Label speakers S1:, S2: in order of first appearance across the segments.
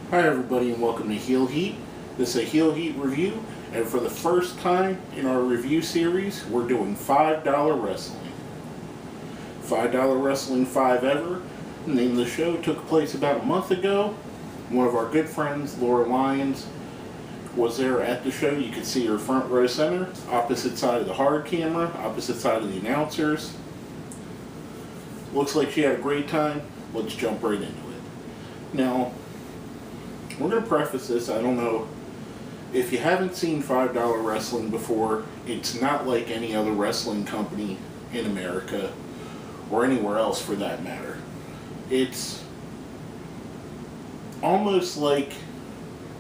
S1: Hi everybody and welcome to Heel Heat. This is a Heel Heat review, and for the first time in our review series, we're doing $5 Wrestling. $5 Wrestling 5 Ever. The name of the show took place about a month ago. One of our good friends, Laura Lyons, was there at the show. You could see her front row center, opposite side of the hard camera, opposite side of the announcers. Looks like she had a great time. Let's jump right into it. Now, we're going to preface this. I don't know if you haven't seen $5 Wrestling before. It's not like any other wrestling company in America or anywhere else for that matter. It's almost like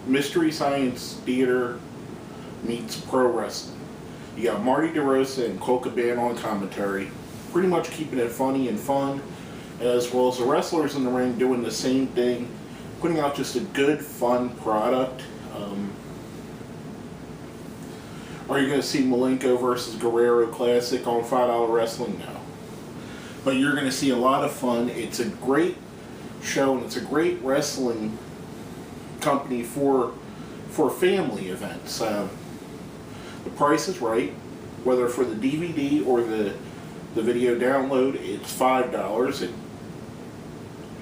S1: Mystery Science Theater meets pro wrestling. You got Marty DeRosa and Colt Cabana on commentary, pretty much keeping it funny and fun, as well as the wrestlers in the ring doing the same thing, putting out just a good, fun product. Are you going to see Malenko versus Guerrero Classic on $5 Wrestling? No. But you're going to see a lot of fun. It's a great show, and it's a great wrestling company for family events. The price is right. Whether for the DVD or the video download, it's $5. It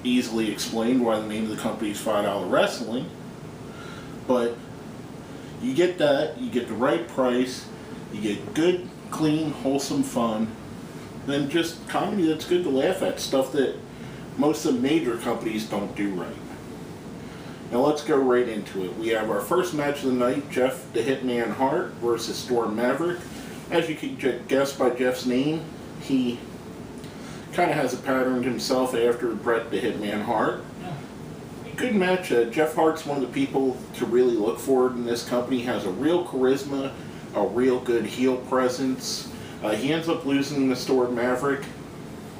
S1: easily explained why the name of the company is $5 Wrestling, but you get that, you get the right price, you get good, clean, wholesome fun, then just comedy that's good to laugh at, stuff that most of the major companies don't do right. Now let's go right into it. We have our first match of the night, Jeff the Hitman Hart versus Storm Maverick. As you can guess by Jeff's name, he kind of has a pattern himself after Bret the Hitman Hart. Good match. Jeff Hart's one of the people to really look forward in this company. Has a real charisma, a real good heel presence. He ends up losing to Storm Maverick,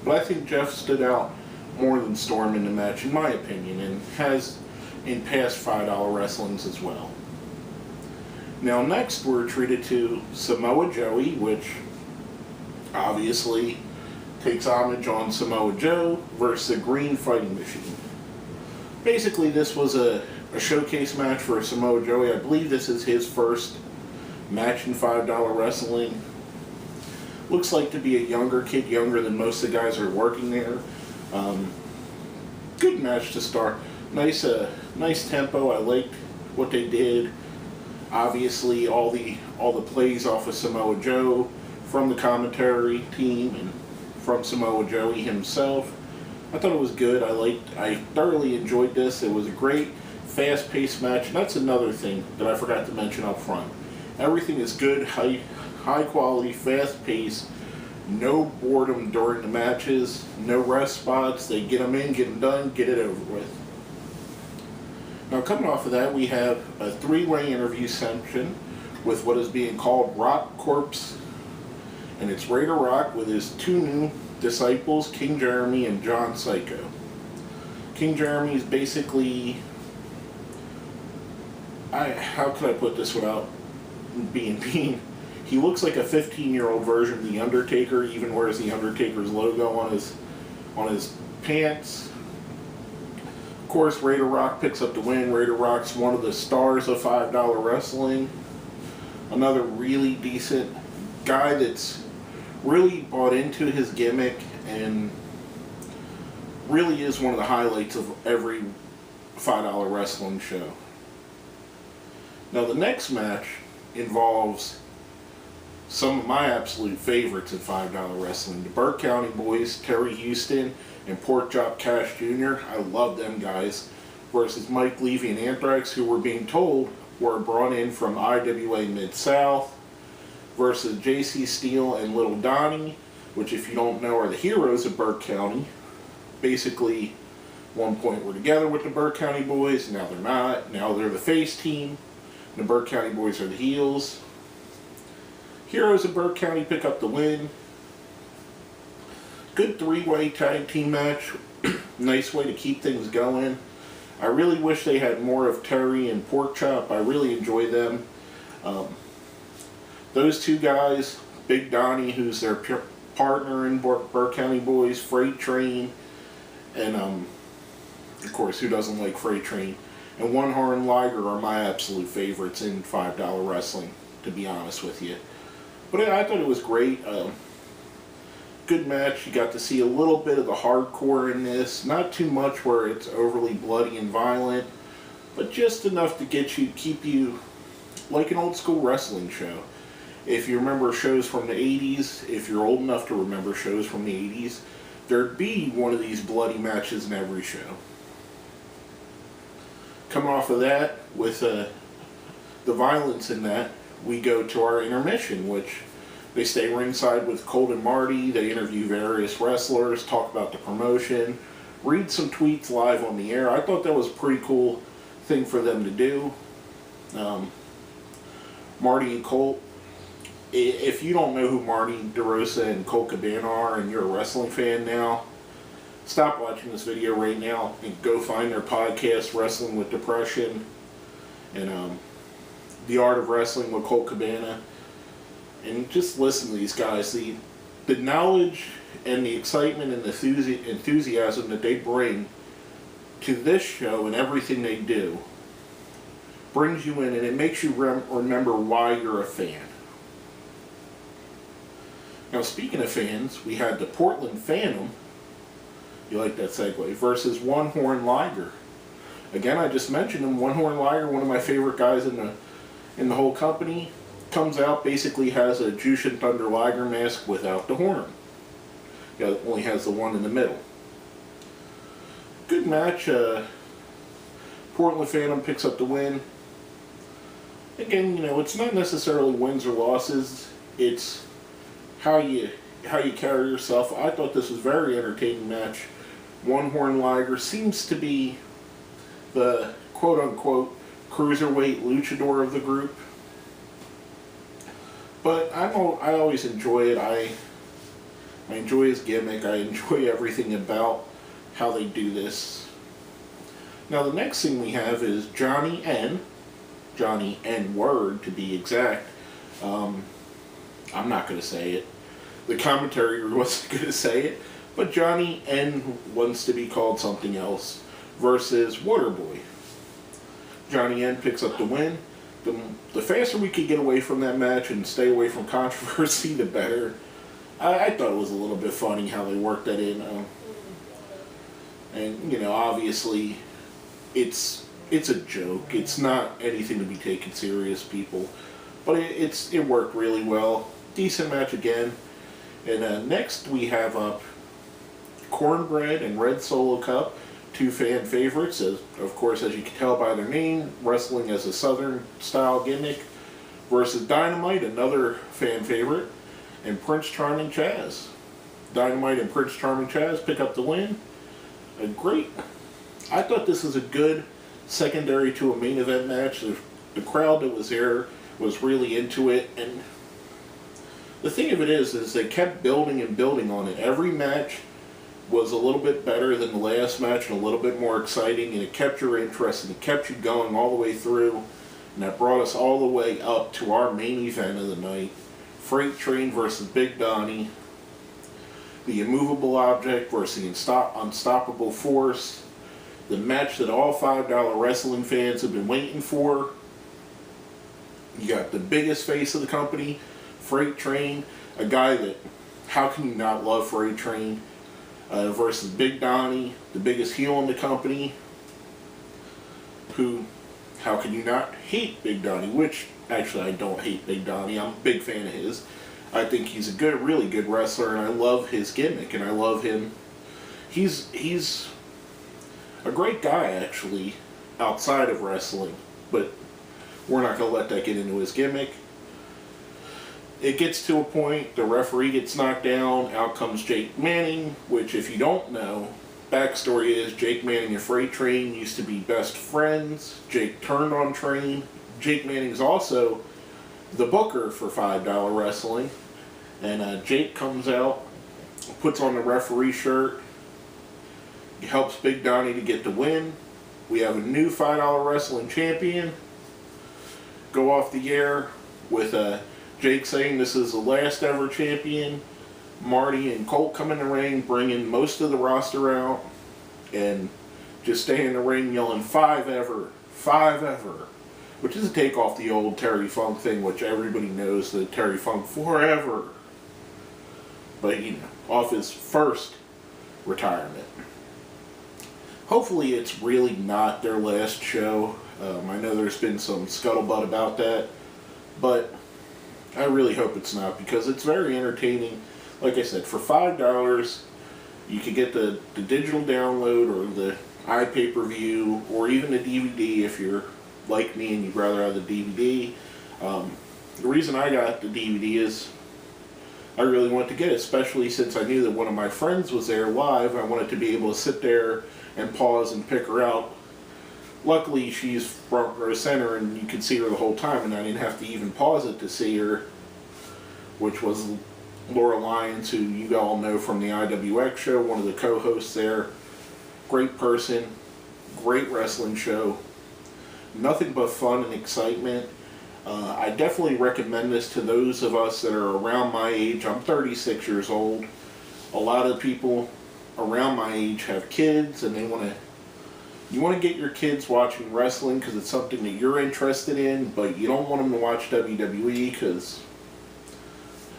S1: but I think Jeff stood out more than Storm in the match, in my opinion, and has in past $5 Wrestlings as well. Now next we're treated to Samoa Joe, which obviously takes homage on Samoa Joe versus the Green Fighting Machine. Basically, this was a showcase match for Samoa Joe. I believe this is his first match in $5 Wrestling. Looks like to be a younger kid, younger than most of the guys who are working there. Good match to start. Nice tempo. I liked what they did. Obviously, all the plays off of Samoa Joe from the commentary team and from Samoa Joe himself. I thought it was good. I thoroughly enjoyed this. It was a great, fast-paced match. And that's another thing that I forgot to mention up front. Everything is good, high quality, fast-paced. No boredom during the matches. No rest spots. They get them in, get them done, get it over with. Now, coming off of that, we have a three-way interview section with what is being called Rock Corpse. And it's Raider Rock with his two new disciples, King Jeremy and John Psycho. King Jeremy is basically, how could I put this without being mean? He looks like a 15-year-old version of The Undertaker, even wears The Undertaker's logo on his pants. Of course, Raider Rock picks up the win. Raider Rock's one of the stars of $5 Wrestling. Another really decent guy that's really bought into his gimmick and really is one of the highlights of every $5 Wrestling show. Now the next match involves some of my absolute favorites in $5 Wrestling. The Burke County Boys, Terry Houston and Pork Chop Cash Jr. I love them guys. Versus Mike Levy and Anthrax, who we're being told were brought in from IWA Mid-South. Versus J.C. Steele and Little Donnie, which if you don't know are the heroes of Burke County. Basically, one point were together with the Burke County Boys, now they're not. Now they're the face team. The Burke County Boys are the heels. Heroes of Burke County pick up the win. Good three-way tag team match. Nice way to keep things going. I really wish they had more of Terry and Pork Chop. I really enjoy them. Those two guys, Big Donnie, who's their partner in Burke County Boys, Freight Train, and of course, who doesn't like Freight Train? and One Horn Liger are my absolute favorites in $5 wrestling, to be honest with you. But I thought it was great. Good match. You got to see a little bit of the hardcore in this. Not too much where it's overly bloody and violent, but just enough to keep you like an old school wrestling show. If you remember shows from the 80s, if you're old enough to remember shows from the 80s, there'd be one of these bloody matches in every show. Coming off of that, with the violence in that, we go to our intermission, which they stay ringside with Colt and Marty. They interview various wrestlers, talk about the promotion, read some tweets live on the air. I thought that was a pretty cool thing for them to do. Marty and Colt, if you don't know who Marty DeRosa and Colt Cabana are and you're a wrestling fan now, stop watching this video right now and go find their podcast, Wrestling with Depression, and The Art of Wrestling with Colt Cabana, and just listen to these guys. The knowledge and the excitement and the enthusiasm that they bring to this show and everything they do brings you in, and it makes you remember why you're a fan. Now, speaking of fans, we had the Portland Phantom, you like that segue, versus One Horn Liger. Again, I just mentioned him. One Horn Liger, one of my favorite guys in the whole company, comes out, basically has a Jushin Thunder Liger mask without the horn. Yeah, it only has the one in the middle. Good match. Portland Phantom picks up the win. Again, it's not necessarily wins or losses. It's how you carry yourself. I thought this was a very entertaining match. One Horn Liger seems to be the quote-unquote cruiserweight luchador of the group. But I always enjoy it. I enjoy his gimmick. I enjoy everything about how they do this. Now the next thing we have is Johnny N Word to be exact. I'm not going to say it. The commentary wasn't going to say it, but Johnny N wants to be called something else, versus Waterboy. Johnny N picks up the win. The faster we could get away from that match and stay away from controversy, the better. I thought it was a little bit funny how they worked that in. And, obviously, it's a joke. It's not anything to be taken serious, people. But it worked really well. Decent match again. And next we have up Cornbread and Red Solo Cup, two fan favorites, of course, as you can tell by their name, wrestling as a Southern style gimmick, versus Dynamite, another fan favorite, and Prince Charming Chaz. Dynamite and Prince Charming Chaz pick up the win. I thought this was a good secondary to a main event match. The crowd that was there was really into it, and the thing of it is they kept building and building on it. Every match was a little bit better than the last match and a little bit more exciting, and it kept your interest and it kept you going all the way through, and that brought us all the way up to our main event of the night, Freight Train versus Big Donnie, the immovable object versus the unstoppable force, the match that all $5 wrestling fans have been waiting for. You got the biggest face of the company, Freight Train, a guy that, how can you not love Freight Train, versus Big Donnie, the biggest heel in the company, who, how can you not hate Big Donnie, which, actually I don't hate Big Donnie, I'm a big fan of his. I think he's a really good wrestler, and I love his gimmick, and I love him. He's a great guy, actually, outside of wrestling, but we're not going to let that get into his gimmick. It gets to a point, the referee gets knocked down, out comes Jake Manning, which, if you don't know, backstory is Jake Manning and Freight Train used to be best friends. Jake turned on Train. Jake Manning's also the booker for $5 wrestling, and Jake comes out, puts on the referee shirt, helps Big Donnie to get the win. We have a new $5 wrestling champion. Go off the air with Jake saying this is the last ever champion. Marty and Colt come in the ring, bringing most of the roster out, and just stay in the ring yelling 5 ever, 5 ever. Which is a take off the old Terry Funk thing, which everybody knows, the Terry Funk forever. But, you know, off his first retirement. Hopefully it's really not their last show. I know there's been some scuttlebutt about that, but I really hope it's not, because it's very entertaining. Like I said, for $5, you could get the digital download or the iPay-per-view or even the DVD if you're like me and you'd rather have the DVD. The reason I got the DVD is I really wanted to get it, especially since I knew that one of my friends was there live. I wanted to be able to sit there and pause and pick her out. Luckily, she's front row center and you could see her the whole time, and I didn't have to even pause it to see her, which was Laura Lyons, who you all know from the IWX show, one of the co-hosts there. Great person, great wrestling show, nothing but fun and excitement. I definitely recommend this to those of us that are around my age. I'm 36 years old. A lot of people around my age have kids, and you want to get your kids watching wrestling because it's something that you're interested in, but you don't want them to watch WWE because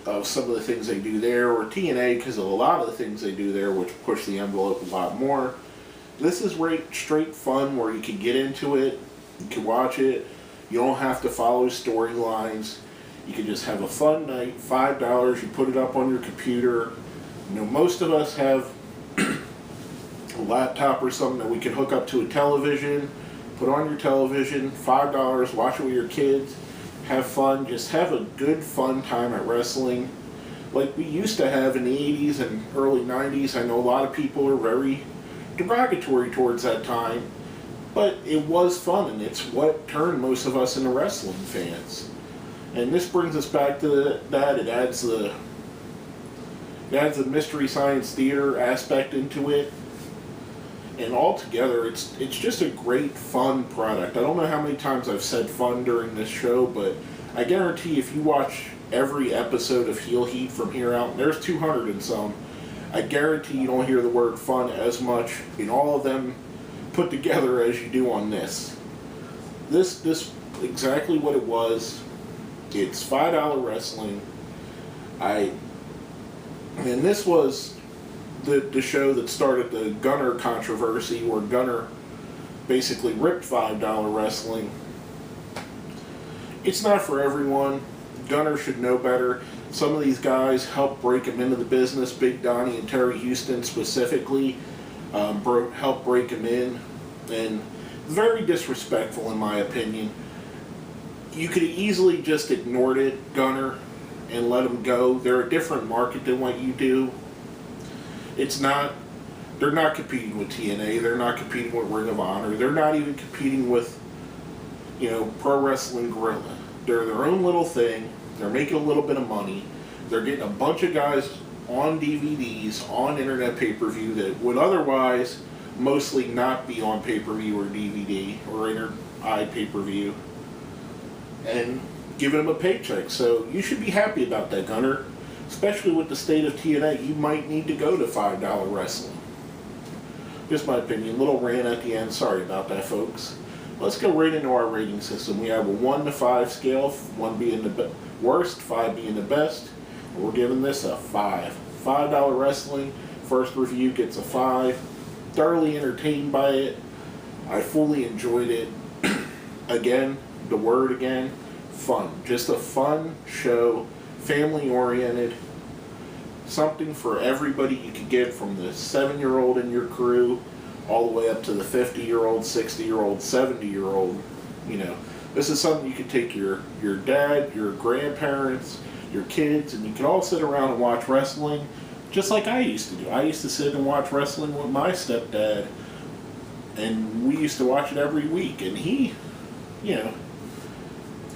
S1: of some of the things they do there, or TNA because of a lot of the things they do there, which push the envelope a lot more. This is straight fun where you can get into it, you can watch it, you don't have to follow storylines, you can just have a fun night. $5, you put it up on your computer. You know, most of us have a laptop or something that we can hook up to a television, put on your television, $5, watch it with your kids, have fun, just have a good fun time at wrestling like we used to have in the 80s and early 90s. I know a lot of people are very derogatory towards that time, but it was fun, and it's what turned most of us into wrestling fans. And this brings us back to that. It adds the Mystery Science Theater aspect into it. And altogether, it's just a great, fun product. I don't know how many times I've said fun during this show, but I guarantee if you watch every episode of Heel Heat from here out, and there's 200 and some, I guarantee you don't hear the word fun as much in all of them put together as you do on this. This exactly what it was. It's $5 wrestling. And this was the show that started the Gunner controversy, where Gunner basically ripped $5 wrestling. It's not for everyone. Gunner should know better. Some of these guys helped break him into the business. Big Donnie and Terry Houston specifically helped break him in, and very disrespectful in my opinion. You could have easily just ignored it, Gunner, and let him go. They're a different market than what you do. They're not competing with TNA, they're not competing with Ring of Honor, they're not even competing with, Pro Wrestling Guerrilla. They're their own little thing, they're making a little bit of money, they're getting a bunch of guys on DVDs, on internet pay-per-view that would otherwise mostly not be on pay-per-view or DVD or pay-per-view, and giving them a paycheck. So you should be happy about that, Gunner. Especially with the state of TNA, you might need to go to $5 wrestling. Just my opinion. Little rant at the end. Sorry about that, folks. Let's go right into our rating system. We have a 1 to 5 scale, 1 being the worst, 5 being the best. And we're giving this a 5. $5 wrestling. First review gets a 5. Thoroughly entertained by it. I fully enjoyed it. Again, the word again, fun. Just a fun show. Family-oriented, something for everybody. You could get from the 7-year-old in your crew all the way up to the 50-year-old, 60-year-old, 70-year-old. This is something you could take your dad, your grandparents, your kids, and you can all sit around and watch wrestling just like I used to do. I used to sit and watch wrestling with my stepdad, and we used to watch it every week, and he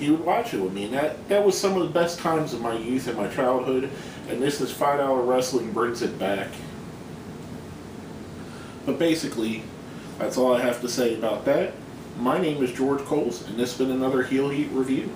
S1: would watch it with me, and that was some of the best times of my youth and my childhood, and this is $5 wrestling brings it back. But basically, that's all I have to say about that. My name is George Coles, and this has been another Heel Heat review.